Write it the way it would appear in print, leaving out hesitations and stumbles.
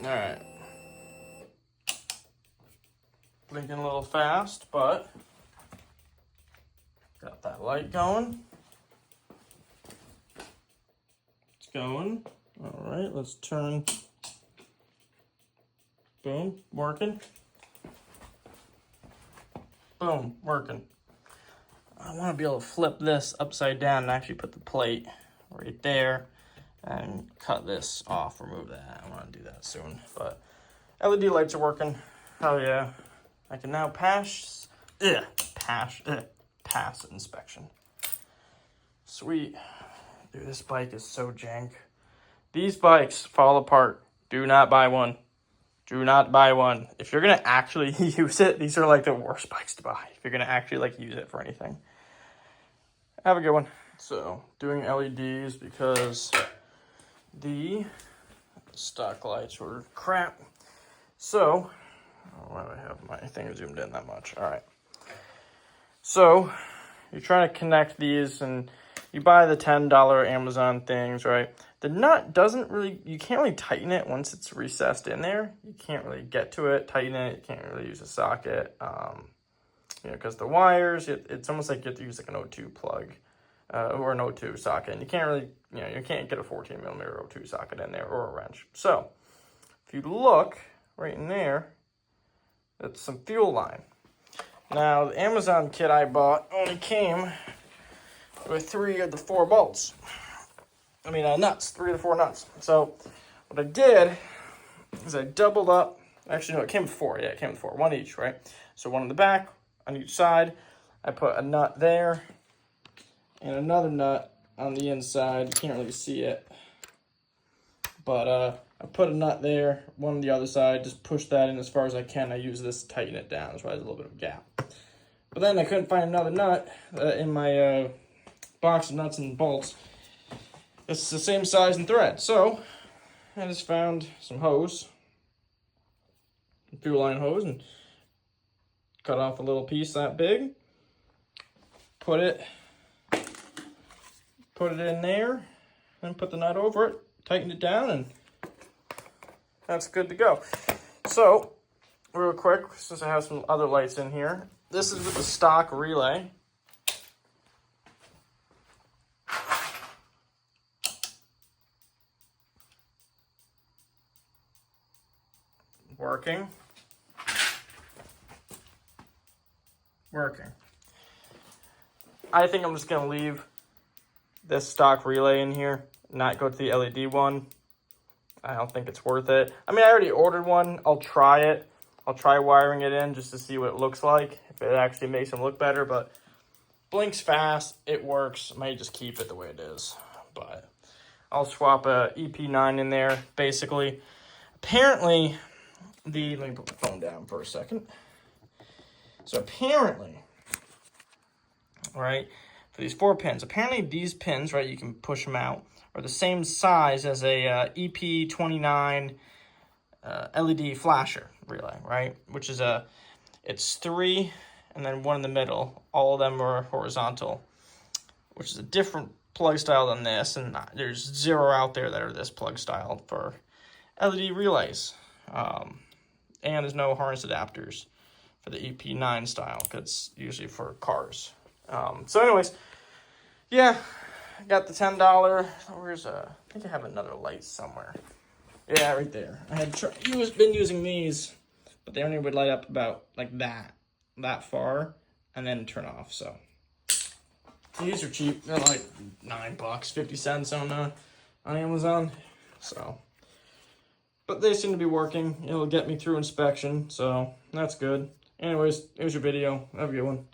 All right. Blinking a little fast, but got that light going. It's going. All right, let's turn. Boom, working. Boom, working. I want to be able to flip this upside down and actually put the plate right there and cut this off, remove that. I want to do that soon, but LED lights are working. Hell yeah. I can now pass inspection. Sweet. Dude, this bike is so jank. These bikes fall apart. Do not buy one. Do not buy one. If you're going to actually use it, these are like the worst bikes to buy. If you're going to actually like use it for anything. Have a good one. So, doing LEDs because the stock lights were crap. So, why do I have my thing zoomed in that much? All right. So, you're trying to connect these and you buy the $10 Amazon things, right? The nut doesn't really, you can't really tighten it once it's recessed in there. You can't really get to it, tighten it. You can't really use a socket, because the wires, it's almost like you have to use like an O2 plug or an O2 socket. And you can't really, you can't get a 14 millimeter O2 socket in there or a wrench. So if you look right in there, that's some fuel line. Now, the Amazon kit I bought only came with 3 of the 4 bolts. Nuts, 3 of the 4 nuts. So what I did is I doubled up. Actually, no, it came with 4. Yeah, it came with 4. 1 each, right? So 1 in the back, on each side. I put a nut there and another nut on the inside. You can't really see it. But I put a nut there, 1 on the other side. Just push that in as far as I can. I use this to tighten it down. That's why there's a little bit of a gap. But then I couldn't find another nut in my box of nuts and bolts. It's the same size and thread. So I just found some hose, fuel line hose, and cut off a little piece that big. Put it in there, and put the nut over it, tighten it down, and that's good to go. So, real quick, since I have some other lights in here, this is with the stock relay. Working. I think I'm just going to leave this stock relay in here, not go to the LED one. I don't think it's worth it. I already ordered one. I'll try it. I'll try wiring it in just to see what it looks like, if it actually makes them look better, but blinks fast, it works. I might just keep it the way it is, but I'll swap a EP9 in there, basically. Apparently, let me put my phone down for a second. So apparently, right, for these 4 pins, apparently these pins, right, you can push them out, are the same size as a EP29 LED flasher relay, right? Which is it's 3 and then 1 in the middle. All of them are horizontal, which is a different plug style than this, and there's 0 out there that are this plug style for LED relays. And there's no harness adapters for the EP9 style, because it's usually for cars. So anyways, yeah, I got the $10. Where's I think I have another light somewhere. Yeah, right there. I had been using these, but they only would light up about like that far, and then turn off. So these are cheap. They're like $9, 50 cents on Amazon. So. But they seem to be working. It'll get me through inspection, so that's good. Anyways, here's your video. Have a good one.